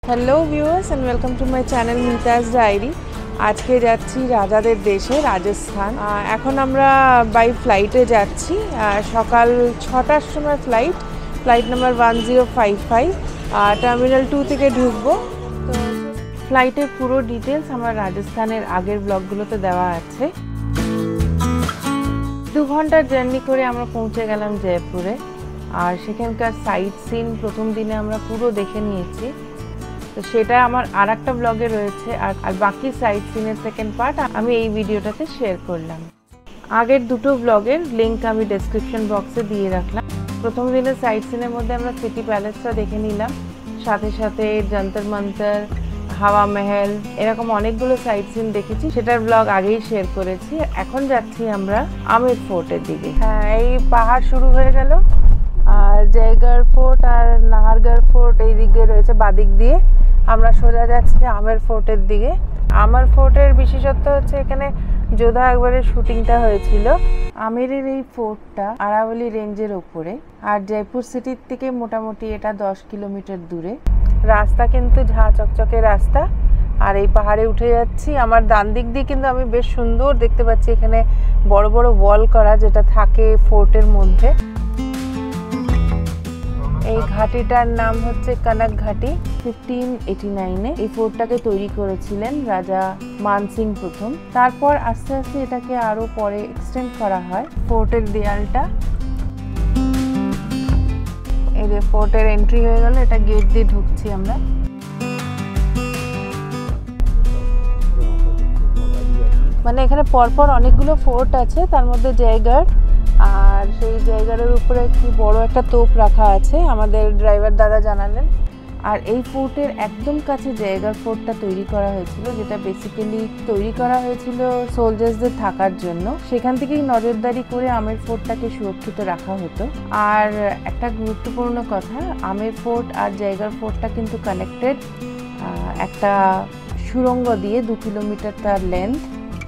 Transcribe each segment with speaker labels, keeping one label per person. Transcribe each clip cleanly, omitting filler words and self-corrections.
Speaker 1: Hello viewers and welcome to my channel Mita's diary. আজকে যাচ্ছি রাজাদের দেশে রাজস্থান। এখন আমরা বাই ফ্লাইটে যাচ্ছি। সকাল 6টার সময় ফ্লাইট নাম্বার 1055। টার্মিনাল 2 থেকে ঢুকবো। তো ফ্লাইটের পুরো ডিটেলস আমার রাজস্থানের আগের ব্লগগুলোতে দেওয়া আছে। 2 ঘন্টার জার্নি করে আমরা পৌঁছে গেলাম জয়পুরে। আর সেখানকার সাইট সিন প্রথম দিনে আমরা পুরো দেখে নিয়েছি, তো সেটা আমার আর একটা ব্লগে রয়েছে। আর বাকি সাইট সিনের সেকেন্ড পার্ট আমি এই ভিডিওটাতে শেয়ার করলাম। আগের দুটো ব্লগের লিঙ্ক আমি ডেসক্রিপশন বক্সে দিয়ে রাখলাম। প্রথম দিনের সাইট সিনের মধ্যে আমরা সিটি প্যালেসটা দেখে নিলাম, সাথে সাথে যন্তর মন্তর, হাওয়া মহল, এরকম অনেকগুলো সাইট সিন দেখেছি। সেটার ব্লগ আগেই শেয়ার করেছি। এখন যাচ্ছি আমরা আমের ফোর্টের দিকে। হ্যাঁ, এই পাহাড় শুরু হয়ে গেল, আর জয়গড় ফোর্ট আর নাহারগড় ফোর্ট এই দিক দিয়ে রয়েছে। বাদিক দিয়ে আমরা সোজা যাচ্ছি আমের ফোর্টের দিকে। আমের ফোর্টের বিশেষত্ব হচ্ছে এখানে যোধা আকবরের শুটিংটা হয়েছিল। আমেরের এই ফোর্টটা আরাওয়ালি রেঞ্জের ওপরে, আর জয়পুর সিটির থেকে মোটামুটি এটা 10 কিলোমিটার দূরে। রাস্তা কিন্তু ঝাঁ চকচকে রাস্তা, আর এই পাহাড়ে উঠে যাচ্ছি। আমার ডান দিক দিয়ে কিন্তু আমি বেশ সুন্দর দেখতে পাচ্ছি এখানে বড় বড় ওয়াল করা, যেটা থাকে ফোর্টের মধ্যে। এই ঘাটিটার নাম হচ্ছে কনক ঘাটি। 1589-এ এই ফোর্টটাকে তৈরি করেছিলেন রাজা মানসিং প্রথম। তারপর আস্তে আস্তে এটাকে আরো পরে এক্সটেন্ড করা হয়। ফোর্টের দেয়ালটা, এই যে ফোর্টের এন্ট্রি হয়ে গেল, এটা গেট দিয়ে ঢুকছি আমরা। মানে এখানে পরপর অনেকগুলো ফোর্ট আছে, তার মধ্যে জয়গড়, আর সেই জায়গার উপরে কি বড় একটা তোপ রাখা আছে, আমাদের ড্রাইভার দাদা জানালেন। আর এই ফোর্টের একদম কাছে জয়গড় ফোর্টটা তৈরি করা হয়েছিল, যেটা বেসিক্যালি তৈরি করা হয়েছিল সোলজার্সদের থাকার জন্য। সেখান থেকেই নজরদারি করে আমের ফোর্টটাকে সুরক্ষিত রাখা হতো। আর একটা গুরুত্বপূর্ণ কথা, আমের ফোর্ট আর জয়গড় ফোর্টটা কিন্তু কানেক্টেড একটা সুড়ঙ্গ দিয়ে। 2 কিলোমিটার তার লেন্থ,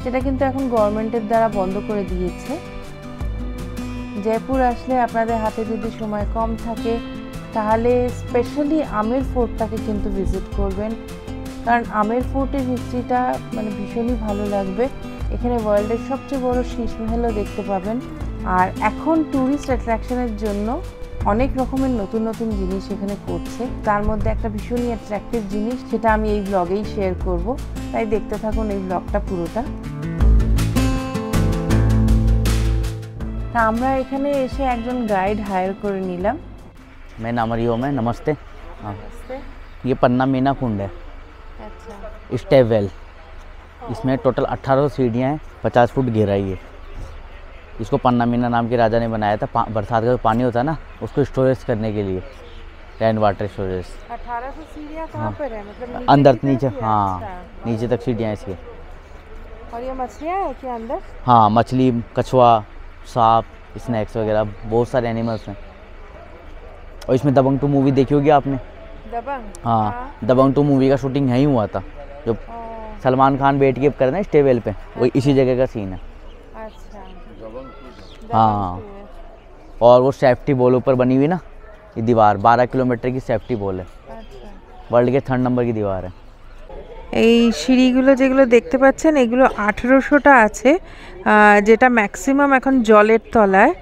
Speaker 1: সেটা কিন্তু এখন গভর্নমেন্টের দ্বারা বন্ধ করে দিয়েছে। জয়পুর আসলে আপনাদের হাতে যদি সময় কম থাকে, তাহলে স্পেশালি আমের ফোর্টটাকে কিন্তু ভিজিট করবেন, কারণ আমের ফোর্টের হিস্ট্রিটা মানে ভীষণই ভালো লাগবে। এখানে ওয়ার্ল্ডের সবচেয়ে বড় শীষমহলও দেখতে পাবেন। আর এখন ট্যুরিস্ট অ্যাট্রাকশনের জন্য অনেক রকমের নতুন নতুন জিনিস এখানে করছে। তার মধ্যে একটা ভীষণই অ্যাট্রাকটিভ জিনিস, সেটা আমি এই ব্লগেই শেয়ার করব, তাই দেখতে থাকুন এই ব্লগটা পুরোটা। তা আমরা এখানে এসে একজন গাইড হায়ার করে নিলাম।
Speaker 2: मैं नामरियोम है। नमस्ते। हाँ, ये पन्ना मीना कुंड है।
Speaker 1: अच्छा,
Speaker 2: स्टेप वेल। इसमें टोटल 18 सीढ़ियाँ हैं, 50 फुट गहराई है। इसको पन्ना मीना नाम के राजा ने बनाया था। बरसात का जो पानी होता है ना, उसको स्टोरेज करने के लिए, रेन वाटर स्टोरेज।
Speaker 1: 1800 सीढ़ियाँ कहाँ पर है? मतलब
Speaker 2: अंदर
Speaker 1: की
Speaker 2: नीचे,
Speaker 1: तरफ है?
Speaker 2: हाँ
Speaker 1: अच्छा।
Speaker 2: नीचे तक सीढ़ियाँ इसकी।
Speaker 1: और ये मछलियाँ है क्या अंदर?
Speaker 2: हाँ, मछली, कछुआ, सांप, स्नैक्स वगैरह बहुत सारे एनिमल्स हैं। और इसमें दबंग 2 मूवी देखी होगी आपने?
Speaker 1: दबंग?
Speaker 2: हाँ, दबंग 2 मूवी का शूटिंग यहीं हुआ था। जो सलमान खान बैठ के कर रहे हैं स्टेबल पे, वही इसी जगह का सीन है।
Speaker 1: अच्छा,
Speaker 2: हाँ, और वो सेफ्टी बॉल ऊपर बनी हुई ना, ये दीवार 12 किलोमीटर की सेफ्टी बॉल है।
Speaker 1: अच्छा।
Speaker 2: वर्ल्ड के 3rd नंबर की दीवार है।
Speaker 1: এই সিঁড়িগুলো যেগুলো দেখতে পাচ্ছেন, এগুলো 1800টা আছে, যেটা ম্যাক্সিমাম এখন জলের তলায়।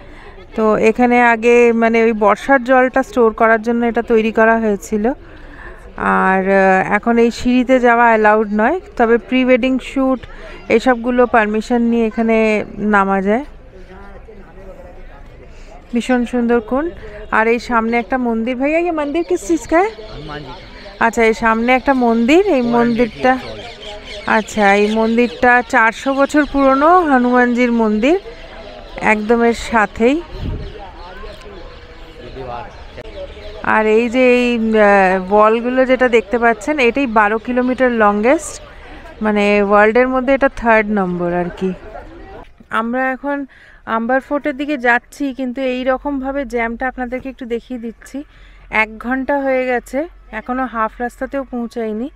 Speaker 1: তো এখানে আগে মানে ওই বর্ষার জলটা স্টোর করার জন্য এটা তৈরি করা হয়েছিল। আর এখন এই সিঁড়িতে যাওয়া অ্যালাউড নয়, তবে প্রি ওয়েডিং শ্যুট এসবগুলো পারমিশন নিয়ে এখানে নামা যায়। ভীষণ সুন্দর কুণ্ড। আর এই সামনে একটা মন্দির। ভাইয়া, ये मंदिर किस चीज़ का है? আচ্ছা, এই সামনে একটা মন্দির, এই মন্দিরটা, আচ্ছা এই মন্দিরটা 400 বছর পুরনো হনুমানজির মন্দির, একদম এর সাথেই। আর এই যে এই বলগুলো যেটা দেখতে পাচ্ছেন, এটাই 12 কিলোমিটার লংগেস্ট, মানে ওয়ার্ল্ডের মধ্যে এটা 3rd নম্বর আর কি। আমরা এখন আম্বার ফোর্টের দিকে যাচ্ছি, কিন্তু এই রকমভাবে জ্যামটা আপনাদেরকে একটু দেখিয়ে দিচ্ছি। 1 ঘন্টা হয়ে গেছে, এখনও হাফ রাস্তাতেও পৌঁছাইনি।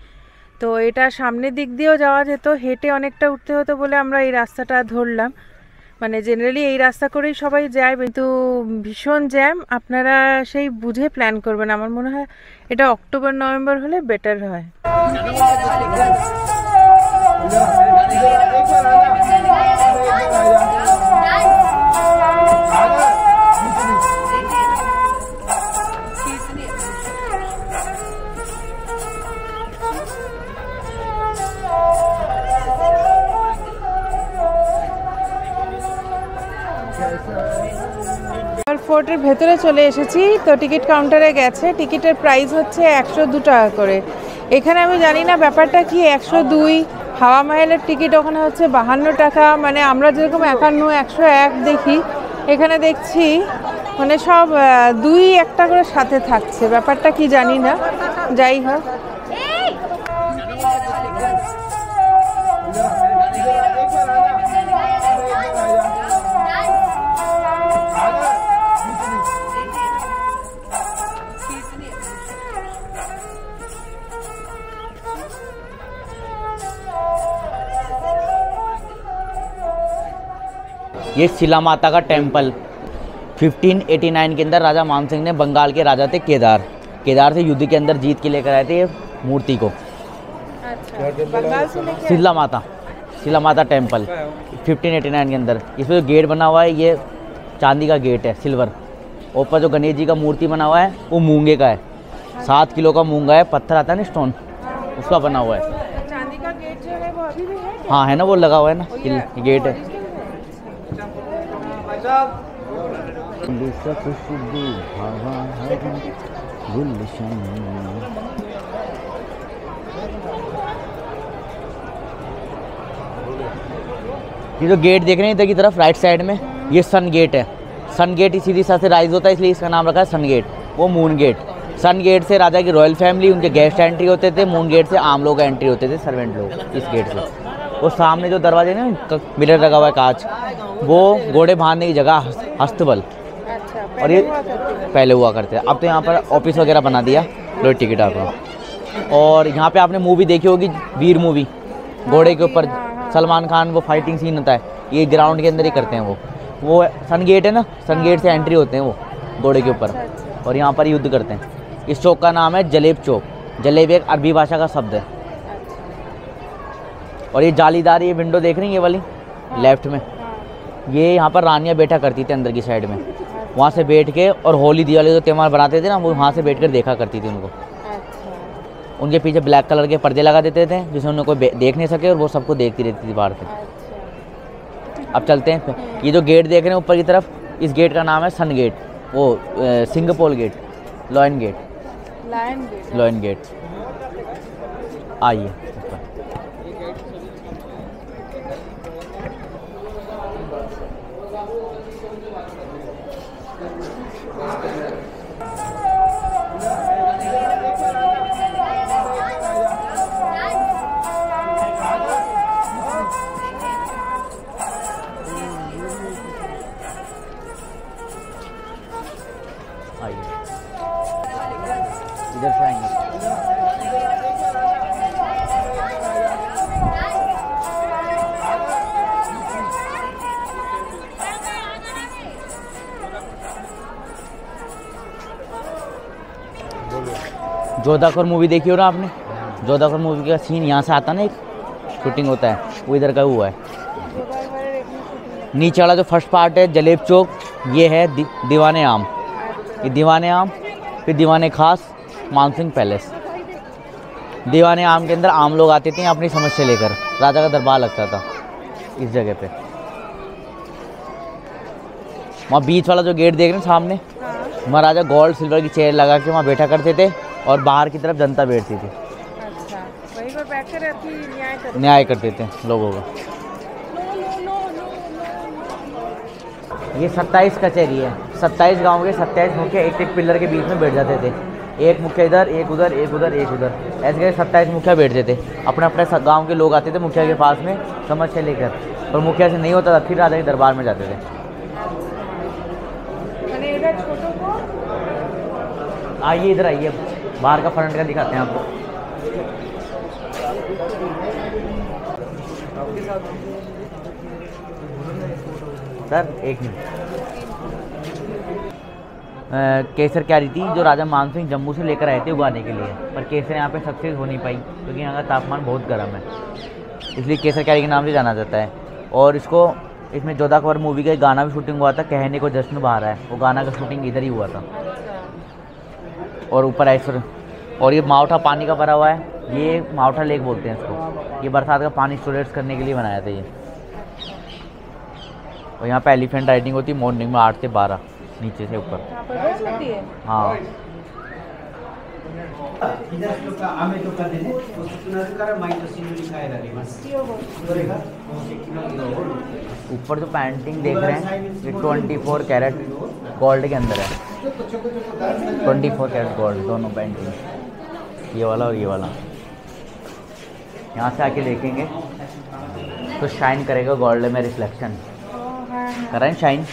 Speaker 1: তো এটা সামনের দিক দিয়েও যাওয়া যেত, হেঁটে অনেকটা উঠতে হতো বলে আমরা এই রাস্তাটা ধরলাম। মানে জেনারেলি এই রাস্তা করেই সবাই যায়, কিন্তু ভীষণ জ্যাম। আপনারা সেই বুঝে প্ল্যান করবেন। আমার মনে হয় এটা অক্টোবর নভেম্বর হলে বেটার হয়। ফোর্টের ভেতরে চলে এসেছি, তো টিকিট কাউন্টারে গেছে। টিকিটের প্রাইস হচ্ছে 102 টাকা করে। এখানে আমি জানি না ব্যাপারটা কি, 102। হাওয়া মহলের টিকিট ওখানে হচ্ছে 52 টাকা। মানে আমরা যেরকম 51, 101 দেখি, এখানে দেখছি মানে সব 2-1 করে সাথে থাকছে। ব্যাপারটা কি জানি না, যাই হোক।
Speaker 2: ये शिला माता का टेम्पल 1589 के अंदर राजा मानसिंह ने, बंगाल के राजा थे केदार से युद्ध के अंदर जीत के लेकर आए थे ये मूर्ति को।
Speaker 1: बंगाल से लेके
Speaker 2: शिला माता टेम्पल 1589 के अंदर। इसमें जो गेट बना हुआ है ये चांदी का गेट है, सिल्वर। ऊपर जो गणेश जी का मूर्ति बना हुआ है वो मूंगे का है। 7 किलो का मूंगा है, पत्थर आता है ना स्टोन, उसका बना हुआ है।
Speaker 1: चांदी का गेट जो है वो अभी भी है क्या?
Speaker 2: हाँ है ना, वो लगा हुआ है ना, गेट है। ये जो गेट देख रहे हैं इधर की तरफ राइट साइड में, ये सन गेट है। सन गेट इसी दिशा से राइज होता है, इसलिए इसका नाम रखा है सन गेट। वो मून गेट, सन गेट से राजा की रॉयल फैमिली, उनके गेस्ट एंट्री होते थे। मून गेट से आम लोग एंट्री होते थे, सर्वेंट लोग, इस गेट से। वो सामने जो दरवाजे ना, मिरर लगा हुआ है कांच, वो घोड़े बांधने की जगह हस्तबल।
Speaker 1: अच्छा,
Speaker 2: और ये पहले हुआ करते हैं, अब तो यहाँ पर ऑफिस वगैरह बना दिया। लो टिकट आपका। और यहाँ पे आपने मूवी देखी होगी, वीर मूवी, घोड़े के ऊपर सलमान खान वो फाइटिंग सीन होता है, ये ग्राउंड के अंदर ही करते हैं। वो सन गेट है ना, सन गेट से एंट्री होते हैं वो घोड़े के ऊपर, और यहाँ पर युद्ध करते हैं। इस चौक का नाम है जलेब चौक। जलेब एक अरबी भाषा का शब्द है। और ये जालीदार, ये विंडो देख रही हैं ये वाली लेफ्ट में, ये यहाँ पर रानियाँ बैठा करती थी अंदर की साइड में। वहाँ से बैठ के, और होली दिवाली जो त्यौहार बनाते थे ना, वो वहाँ से बैठकर देखा करती थी उनको। उनके पीछे ब्लैक कलर के पर्दे लगा देते थे, जिससे उन्हें कोई देख नहीं सके, और वो सबको देखती रहती थी बाहर से। अब चलते हैं। ये जो गेट देख रहे हैं ऊपर की तरफ, इस गेट का नाम है सन गेट, वो सिंगापोर गेट, लॉयन गेट। आइए इधर से आएंगे। जोधाखोर मूवी देखी हो ना आपने? जोधाखोर मूवी का सीन यहाँ से आता ना, एक शूटिंग होता है, वो इधर का हुआ है। नीचे वाला जो फर्स्ट पार्ट है जलेब चौक, ये है दीवाने आम। ये दीवाने आम, फिर दीवाने खास, मानसिंह पैलेस। दीवाने आम के अंदर आम लोग आते थे अपनी समस्या लेकर, राजा का दरबार लगता था इस जगह पे। वहाँ बीच वाला जो गेट देख रहे हैं सामने, वहाँ राजा गोल्ड सिल्वर की चेयर लगा के वहाँ बैठा करते थे, और बाहर की तरफ जनता बैठती थी।
Speaker 1: अच्छा, वहीं पर बैठकर
Speaker 2: न्याय करते थे लोगों का। ये 27 कचहरी है। 27 गांव के 27 मुखिया एक पिलर के बीच में बैठ जाते थे। एक मुखिया इधर, एक उधर, एक उधर, एक उधर, ऐसे करके 27 मुखिया बैठते थे। अपने अपने गांव के लोग आते थे मुखिया के पास में समस्या लेकर, और मुखिया से नहीं होता था फिर राजा के दरबार में जाते थे। आइए इधर आइए, बाहर का फ्रंट का दिखाते हैं आपको। सर एक मिनट। केसर कैरी थी जो राजा मान सिंह जम्मू से लेकर आए थे उगाने के लिए, पर केसर यहाँ पे सक्सेस हो नहीं पाई क्योंकि यहाँ का तापमान बहुत गर्म है, इसलिए केसर कैरी के नाम से जाना जाता है। और इसमें जोधा अकबर मूवी का गाना भी शूटिंग हुआ था, कहने को जश्न बहार है, वो गाना का शूटिंग इधर ही हुआ था। और ऊपर ऐश्वर्य, और ये मावठा पानी का भरा हुआ है, ये मावठा लेक बोलते हैं इसको, ये बरसात का पानी स्टोरेज करने के लिए बनाया था ये। और यहाँ पे एलिफेंट राइडिंग होती है मॉर्निंग में 8 से 12 नीचे से ऊपर। हाँ ऊपर जो पेंटिंग देख रहे हैं ये 24 कैरेट गोल्ड के अंदर है, 24 कैरेट गोल्ड दोनों पेंटिंग, ये वाला और ये वाला। यहाँ से आके देखेंगे तो शाइन करेगा गोल्ड में, रिफ्लेक्शन कर रहा है शाइन।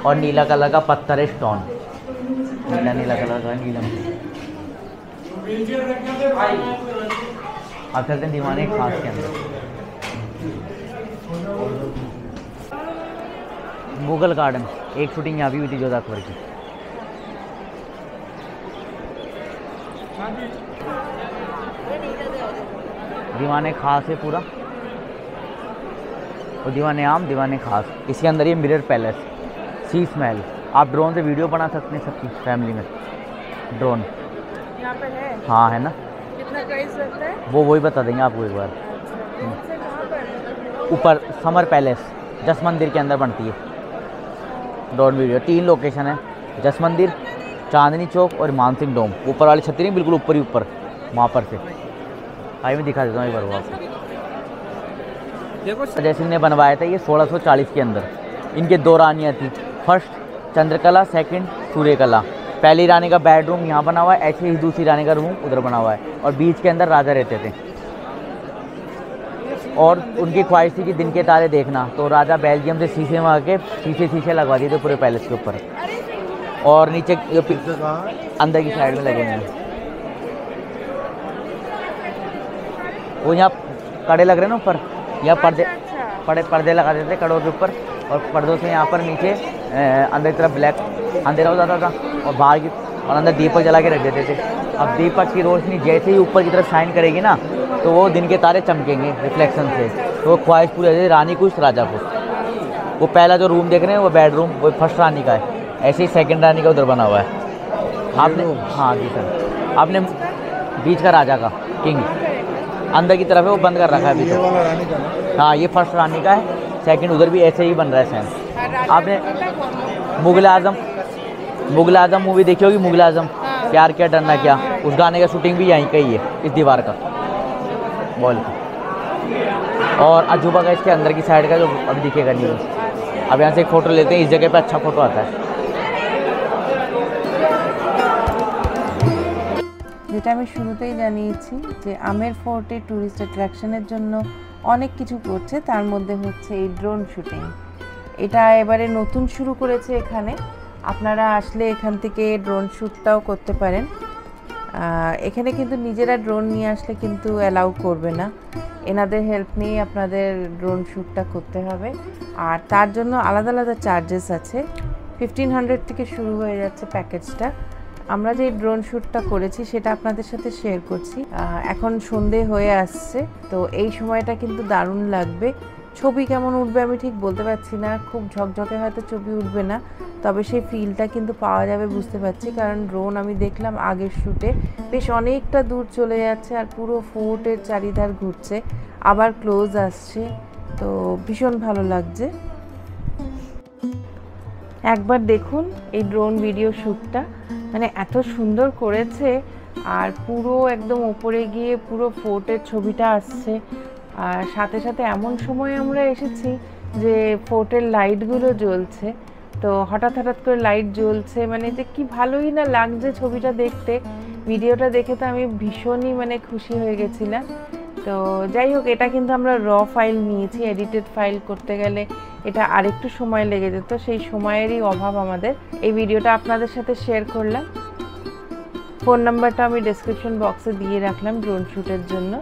Speaker 2: और नीला कलर का पत्थर है, स्टोन नीला कलर का नीलम। अब चलते हैं दीवाने खास के अंदर। मुगल गार्डन, एक शूटिंग यहाँ भी हुई थी जोधा अकबर की। दीवाने खास है पूरा, और दीवाने आम दीवाने खास। इसके अंदर ये मिरर पैलेस, शीश महल। आप ड्रोन से वीडियो बना सकते हैं सबकी फैमिली में, ड्रोन
Speaker 1: यहाँ पे है।
Speaker 2: हाँ है ना।
Speaker 1: कितना प्राइस लगता है
Speaker 2: वो वही बता देंगे आपको एक बार। ऊपर समर पैलेस जस मंदिर के अंदर बनती है ड्रोन वीडियो। 3 लोकेशन है, जस मंदिर, चांदनी चौक और मानसिंह डोम। ऊपर वाली छतरी नहीं, बिल्कुल ऊपर ही ऊपर, वहाँ पर से। आइए मैं दिखा देता हूँ एक बार वो आपको। देखो अजय सिंह ने बनवाया था ये 1640 के अंदर। इनके 2 रानियाँ थी, फर्स्ट चंद्रकला, सेकंड सूर्यकला। पहली रानी का बेडरूम यहाँ बना हुआ है, ऐसे ही दूसरी रानी का रूम उधर बना हुआ है, और बीच के अंदर राजा रहते थे। और उनकी ख्वाहिश थी कि दिन के तारे देखना, तो राजा बेल्जियम से शीशे में आके शीशे लगवा दिए थे पूरे पैलेस के ऊपर। और नीचे अंदर की साइड में लगे हैं वो, यहाँ कड़े लग रहे हैं ना ऊपर, यहाँ पर्दे लगा देते कड़ों के ऊपर, और पर्दों से यहाँ पर नीचे अंदर की तरफ ब्लैक अंधेरा हो जाता था, और बाहर की और अंदर दीपक जला के रख देते थे। अब दीपक की रोशनी जैसे ही ऊपर की तरफ शाइन करेगी ना, तो वो दिन के तारे चमकेंगे रिफ्लेक्शन से, तो वो ख्वाहिश पूरी हो जाएगी रानी कुछ राजा को। वो पहला जो रूम देख रहे हैं वो बेडरूम, वो फर्स्ट रानी का है, ऐसे ही सेकंड रानी का उधर बना हुआ है आपने। हाँ जी सर, आपने बीच का राजा का किंग अंदर की तरफ है, वो बंद कर रखा है अभी तो। हाँ ये फर्स्ट रानी का है, सेकंड उधर भी ऐसे ही बन रहा है सेम। आपने मुगल आजम मूवी देखी होगी, मुगल आजम प्यार क्या डरना क्या, उस गाने का शूटिंग भी यहीं का ही है, इस दीवार का बॉल का। और अजूबा का इसके अंदर की साइड का जो अभी दिखेगा नहीं। अब यहाँ से एक फ़ोटो लेते हैं, इस जगह पे अच्छा फ़ोटो आता है।
Speaker 1: যেটা আমি শুরুতেই জানিয়েছি যে আমের ফোর্টে ট্যুরিস্ট অ্যাট্রাকশনের জন্য অনেক কিছু করছে, তার মধ্যে হচ্ছে এই ড্রোন শুটিং। এটা এবারে নতুন শুরু করেছে এখানে, আপনারা আসলে এখান থেকে ড্রোন শ্যুটটাও করতে পারেন। এখানে কিন্তু নিজেরা ড্রোন নিয়ে আসলে কিন্তু অ্যালাউ করবে না, এনাদের হেল্প নিয়ে আপনাদের ড্রোন শ্যুটটা করতে হবে। আর তার জন্য আলাদা আলাদা চার্জেস আছে, 1500 থেকে শুরু হয়ে যাচ্ছে প্যাকেজটা। আমরা যে ড্রোন শ্যুটটা করেছি সেটা আপনাদের সাথে শেয়ার করছি। এখন সন্ধে হয়ে আসছে, তো এই সময়টা কিন্তু দারুণ লাগবে। ছবি কেমন উঠবে আমি ঠিক বলতে পারছি না, খুব ঝকঝকে হয়তো ছবি উঠবে না, তবে সেই ফিলটা কিন্তু পাওয়া যাবে বুঝতে পারছি, কারণ ড্রোন আমি দেখলাম আগের শ্যুটে বেশ অনেকটা দূর চলে যাচ্ছে আর পুরো ফোর্টের চারিধার ঘুরছে, আবার ক্লোজ আসছে, তো ভীষণ ভালো লাগছে। একবার দেখুন এই ড্রোন ভিডিও শ্যুটটা, মানে এত সুন্দর করেছে, আর পুরো একদম ওপরে গিয়ে পুরো ফোর্টের ছবিটা আসছে। আর সাথে সাথে এমন সময় আমরা এসেছি যে ফোর্টের লাইটগুলো জ্বলছে, তো হঠাৎ করে লাইট জ্বলছে, মানে যে কি ভালোই না লাগছে ছবিটা দেখতে। ভিডিওটা দেখে তো আমি ভীষণই মানে খুশি হয়ে গেছিলাম। তো যাই হোক, এটা কিন্তু আমরা র ফাইল নিয়েছি, এডিটেড ফাইল করতে গেলে এটা আরেকটু সময় লেগে যেত, সেই সময়েরই অভাব আমাদের। এই ভিডিওটা আপনাদের সাথে শেয়ার করলাম। ফোন নাম্বারটা আমি ডেসক্রিপশন বক্সে দিয়ে রাখলাম ড্রোন শ্যুটের জন্য।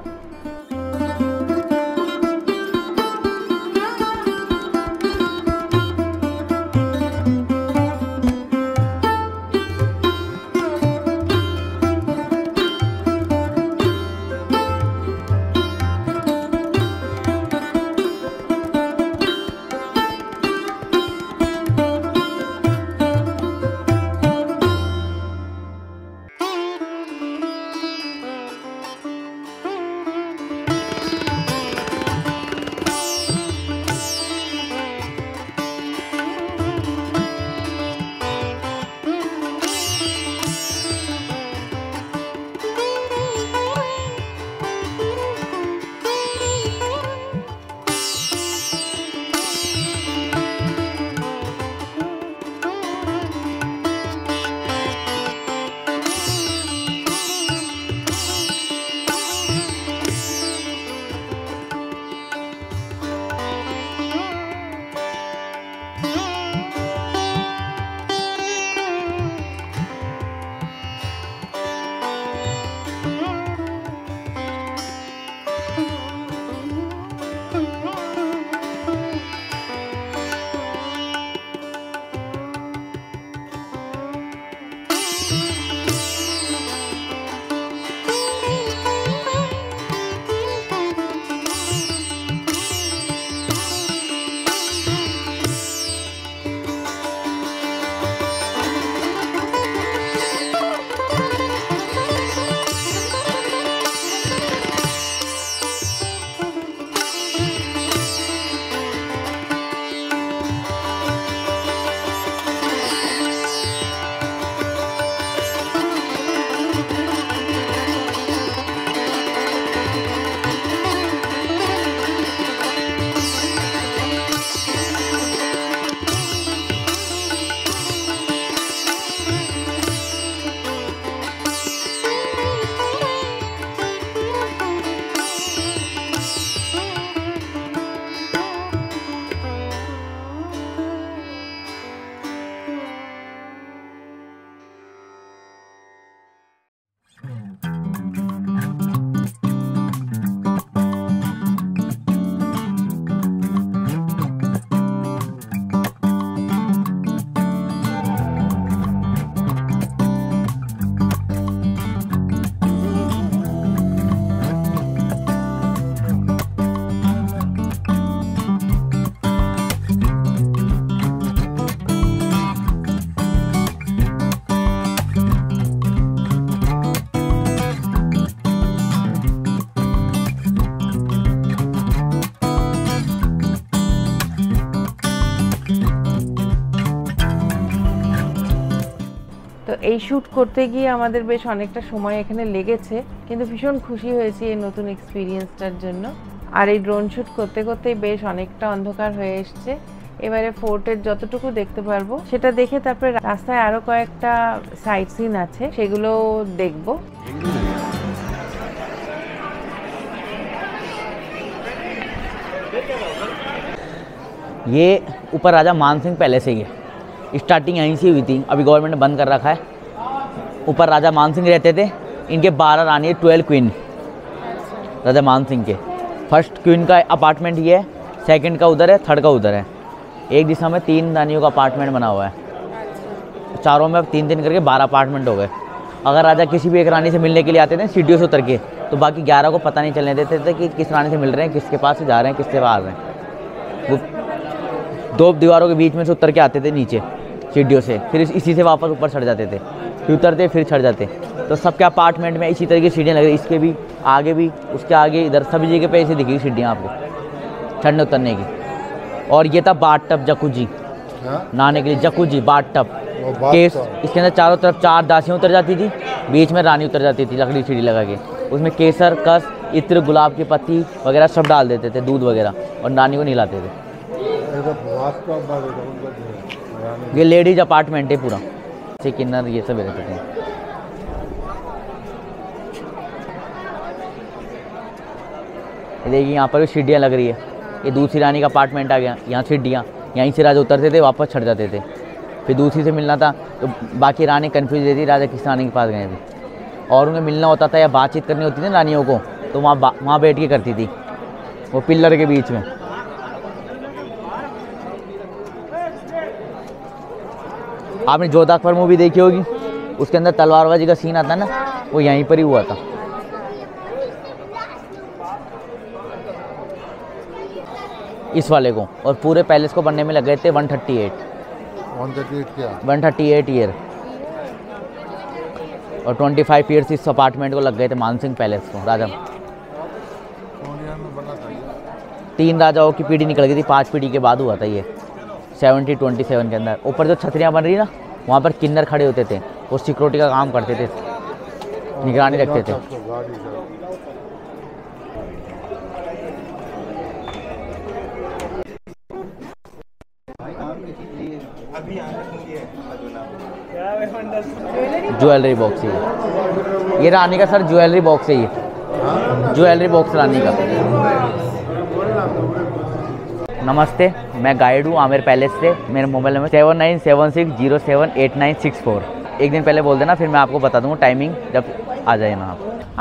Speaker 1: তো এই শ্যুট করতে গিয়ে আমাদের বেশ অনেকটা সময় এখানে লেগেছে, কিন্তু ভীষণ খুশি হয়েছি এই নতুন এক্সপিরিয়েন্সটার জন্য। আর এই ড্রোন শ্যুট করতে করতেই বেশ অনেকটা অন্ধকার হয়ে এসছে। এবারে ফোর্টের যতটুকু দেখতে পারবো সেটা দেখে তারপরে রাস্তায় আরো কয়েকটা সাইট সিন আছে, সেগুলো দেখবো।
Speaker 2: ये ऊपर राजा मानसिंह पैलेस है। ये स्टार्टिंग यहीं से हुई थी, अभी गवर्नमेंट ने बंद कर रखा है। ऊपर राजा मानसिंह रहते थे, इनके 12 रानी है, 12 क्वीन राजा मानसिंह के। फर्स्ट क्वीन का अपार्टमेंट ये है, सेकंड का उधर है, थर्ड का उधर है। एक दिशा में 3 रानियों का अपार्टमेंट बना हुआ है, चारों में अब 3-3 करके 12 अपार्टमेंट हो गए। अगर राजा किसी भी एक रानी से मिलने के लिए आते थे सीढ़ियों से उतर के, तो बाकी 11 को पता नहीं चलने देते थे कि किस रानी से मिल रहे हैं, किसके पास से जा रहे हैं, किससे आ रहे हैं। वो 2 दीवारों के बीच में से उतर के आते थे नीचे सीढ़ियों से, फिर इसी से वापस ऊपर चढ़ जाते थे, फिर उतरते फिर चढ़ जाते। तो सबके अपार्टमेंट में इसी तरह की सीढ़ियाँ लग रही, इसके भी आगे भी, उसके आगे, इधर सभी जगह पे ऐसे दिखेगी सीढ़ियाँ आपको चढ़ने उतरने की। और ये था बाथ टब, जकूजी, नहाने के लिए जकूजी, बाथ टब केस। इसके अंदर चारों तरफ 4 दासियाँ उतर जाती थी, बीच में रानी उतर जाती थी लकड़ी सीढ़ी लगा के। उसमें केसर, कस, इत्र, गुलाब की पत्ती वगैरह सब डाल देते थे, दूध वगैरह, और रानी को नहलाते थे। ये लेडीज अपार्टमेंट है पूरा, से किन्नर ये सब रहते थे। देखिए यहाँ पर भी सीढ़ियाँ लग रही है, ये दूसरी रानी का अपार्टमेंट आ गया। यहाँ सीढ़ियाँ, यहीं से राजा उतरते थे, वापस चढ़ जाते थे। फिर दूसरी से मिलना था तो बाकी रानी कन्फ्यूज रहती, राजा किस रानी के पास गए थे। और उन्हें मिलना होता था या बातचीत करनी होती थी रानियों को, तो वहाँ बैठ के करती थी, वो पिल्लर के बीच में। आपने जोधा अकबर मूवी देखी होगी, उसके अंदर तलवारबाजी का सीन आता है ना, वो यहीं पर ही हुआ था। इस वाले को, और पूरे पैलेस को बनने में लग गए थे 138 ईयर, और 25 ईयर्स इस अपार्टमेंट को लग गए थे, मानसिंह पैलेस को। राजा 3 राजाओं की पीढ़ी निकल गई थी, 5 पीढ़ी के बाद हुआ था ये 1727 के अंदर। ऊपर जो छतरियाँ बन रही ना, वहाँ पर किन्नर खड़े होते थे, वो सिक्योरिटी का काम करते थे, निगरानी रखते थे। ज्वेलरी बॉक्स है ये रानी का सर, ज्वेलरी बॉक्स है ये, ज्वेलरी बॉक्स रानी का। नमस्ते, मैं गाइड हूँ आमिर पैलेस से। मेरा मोबाइल नंबर 7976078964। एक दिन पहले बोल देना, फिर मैं आपको बता दूँगा टाइमिंग जब आ जाए ना आप।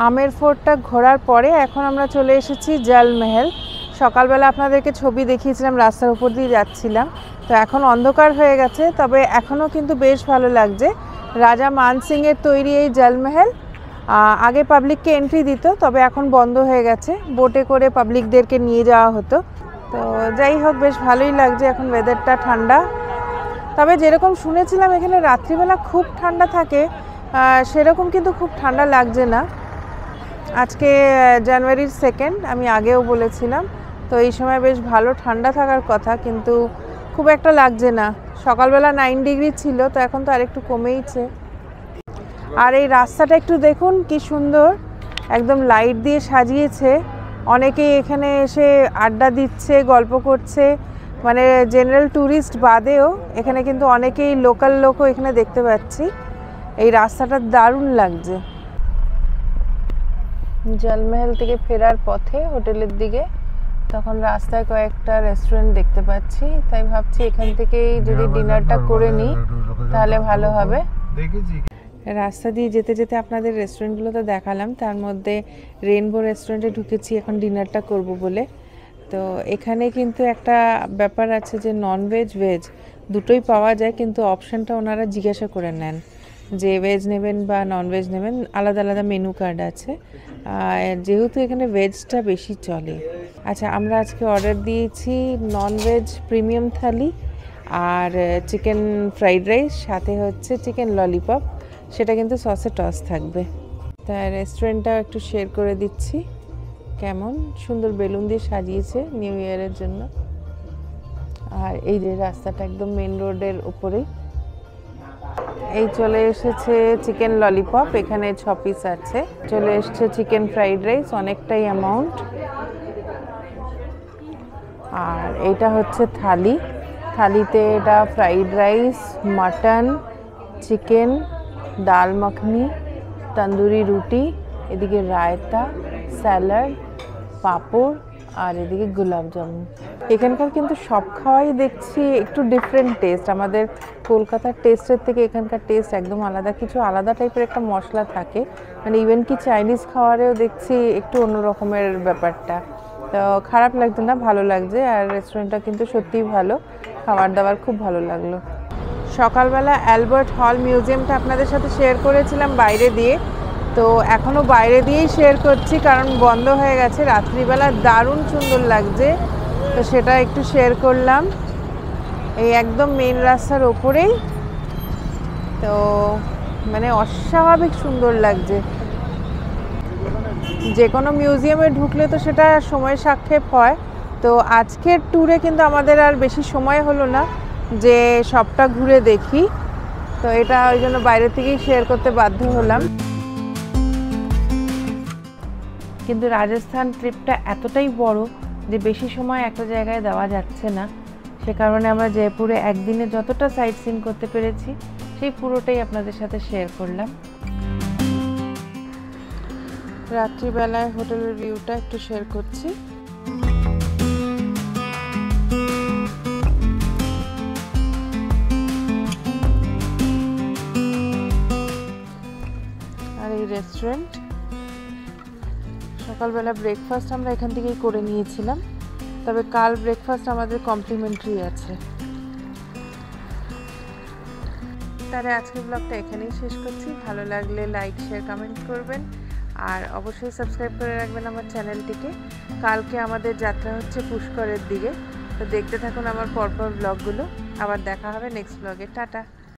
Speaker 1: আমের ফোর্টটা ঘোরার পরে এখন আমরা চলে এসেছি জলমহল। সকালবেলা আপনাদেরকে ছবি দেখিয়েছিলাম, রাস্তার উপর দিয়ে যাচ্ছিলাম। তো এখন অন্ধকার হয়ে গেছে, তবে এখনও কিন্তু বেশ ভালো লাগছে। রাজা মানসিংয়ের তৈরি এই জলমহল আগে পাবলিককে এন্ট্রি দিত, তবে এখন বন্ধ হয়ে গেছে। বোটে করে পাবলিকদেরকে নিয়ে যাওয়া হতো। তো যাই হোক, বেশ ভালোই লাগছে। এখন ওয়েদারটা ঠান্ডা, তবে যেরকম শুনেছিলাম এখানে রাত্রিবেলা খুব ঠান্ডা থাকে, সেরকম কিন্তু খুব ঠান্ডা লাগছে না। আজকে জানুয়ারির 2, আমি আগেও বলেছিলাম, তো এই সময় বেশ ভালো ঠান্ডা থাকার কথা, কিন্তু খুব একটা লাগছে না। সকালবেলা 9 ডিগ্রি ছিল, তো এখন তো আরেকটু কমেইছে। আর এই রাস্তাটা একটু দেখুন কি সুন্দর, একদম লাইট দিয়ে সাজিয়েছে। অনেকেই এখানে এসে আড্ডা দিচ্ছে, গল্প করছে, মানে জেনারেল ট্যুরিস্ট বাদেও এখানে কিন্তু অনেকেই লোকাল লোকও এখানে দেখতে পাচ্ছি। এই রাস্তাটা দারুণ লাগছে। জলমহল থেকে ফেরার পথে হোটেলের দিকে তখন রাস্তায় কয়েকটা রেস্টুরেন্ট দেখতে পাচ্ছি, তাই ভাবছি এখান থেকেই যদি ডিনারটা করে নিই তাহলে ভালো হবে। রাস্তা দিয়ে যেতে যেতে আপনাদের রেস্টুরেন্টগুলো তো দেখালাম, তার মধ্যে রেইনবো রেস্টুরেন্টে ঢুকেছি এখন ডিনারটা করব বলে। তো এখানে কিন্তু একটা ব্যাপার আছে যে ননভেজ ভেজ দুটোই পাওয়া যায়, কিন্তু অপশানটা ওনারা জিজ্ঞাসা করে নেন যে ভেজ নেবেন বা ননভেজ নেবেন, আলাদা আলাদা মেনু কার্ড আছে। যেহেতু এখানে ভেজটা বেশি চলে। আচ্ছা, আমরা আজকে অর্ডার দিয়েছি ননভেজ প্রিমিয়াম থালি আর চিকেন ফ্রাইড রাইস, সাথে হচ্ছে চিকেন ললিপপ, সেটা কিন্তু সসে টস থাকবে। তাই রেস্টুরেন্টটাও একটু শেয়ার করে দিচ্ছি, কেমন সুন্দর বেলুন দিয়ে সাজিয়েছে নিউ ইয়ারের জন্য। আর এই যে রাস্তাটা একদম মেন রোডের উপরেই। এই চলে এসেছে চিকেন ললিপপ, এখানে 6 পিস আছে। চলে এসেছে চিকেন ফ্রাইড রাইস, অনেকটাই অ্যামাউন্ট। আর এটা হচ্ছে থালি, থালিতে এটা ফ্রাইড রাইস, মাটন, চিকেন, ডাল মাখনি, তন্দুরি রুটি, এদিকে রায়তা, স্যালাড, পাঁপড় আর এদিকে গোলাপ জামুন। এখানকার কিন্তু সব খাওয়াই দেখছি একটু ডিফারেন্ট টেস্ট, আমাদের কলকাতার টেস্টের থেকে এখানকার টেস্ট একদম আলাদা, কিছু আলাদা টাইপের একটা মশলা থাকে, মানে ইভেন কি চাইনিজ খাওয়ারেও দেখছি একটু অন্য রকমের ব্যাপারটা। তো খারাপ লাগছে না, ভালো লাগছে। আর রেস্টুরেন্টটা কিন্তু সত্যিই ভালো, খাবার দাবার খুব ভালো লাগলো। সকালবেলা অ্যালবার্ট হল মিউজিয়ামটা আপনাদের সাথে শেয়ার করেছিলাম বাইরে দিয়ে, তো এখনও বাইরে দিয়েই শেয়ার করছি কারণ বন্ধ হয়ে গেছে। রাত্রিবেলা দারুণ সুন্দর লাগছে, তো সেটা একটু শেয়ার করলাম। এই একদম মেন রাস্তার ওপরেই, তো মানে অস্বাভাবিক সুন্দর লাগছে। যে কোনো মিউজিয়ামে ঢুকলে তো সেটা সময় সাক্ষেপ হয়, তো আজকের ট্যুরে কিন্তু আমাদের আর বেশি সময় হলো না যে সবটা ঘুরে দেখি, তো এটা ওই জন্য বাইরে থেকেই শেয়ার করতে বাধ্য হলাম। কিন্তু রাজস্থান ট্রিপটা এতটাই বড় যে বেশি সময় একটা জায়গায় দেওয়া যাচ্ছে না, সে কারণে আমরা জয়পুরে একদিনে যতটা সাইট সিন করতে পেরেছি সেই পুরোটাই আপনাদের সাথে শেয়ার করলাম। রাত্রিবেলায় হোটেলের ভিউটা একটু শেয়ার করছি। আর এই রেস্টুরেন্ট, সকালবেলা ব্রেকফাস্ট আমরা এখান থেকেই করে নিয়েছিলাম, তবে কাল ব্রেকফাস্ট আমাদের কমপ্লিমেন্টারি আছে। তাহলে আজকের ব্লগটা এখানেই শেষ করছি। ভালো লাগলে লাইক, শেয়ার, কমেন্ট করবেন আর অবশ্যই সাবস্ক্রাইব করে রাখবেন আমার চ্যানেলটিকে। কালকে আমাদের যাত্রা হচ্ছে পুষ্করের দিকে, তো দেখতে থাকুন আমার পরপর ব্লগগুলো। আবার দেখা হবে নেক্সট ব্লগে। টাটা।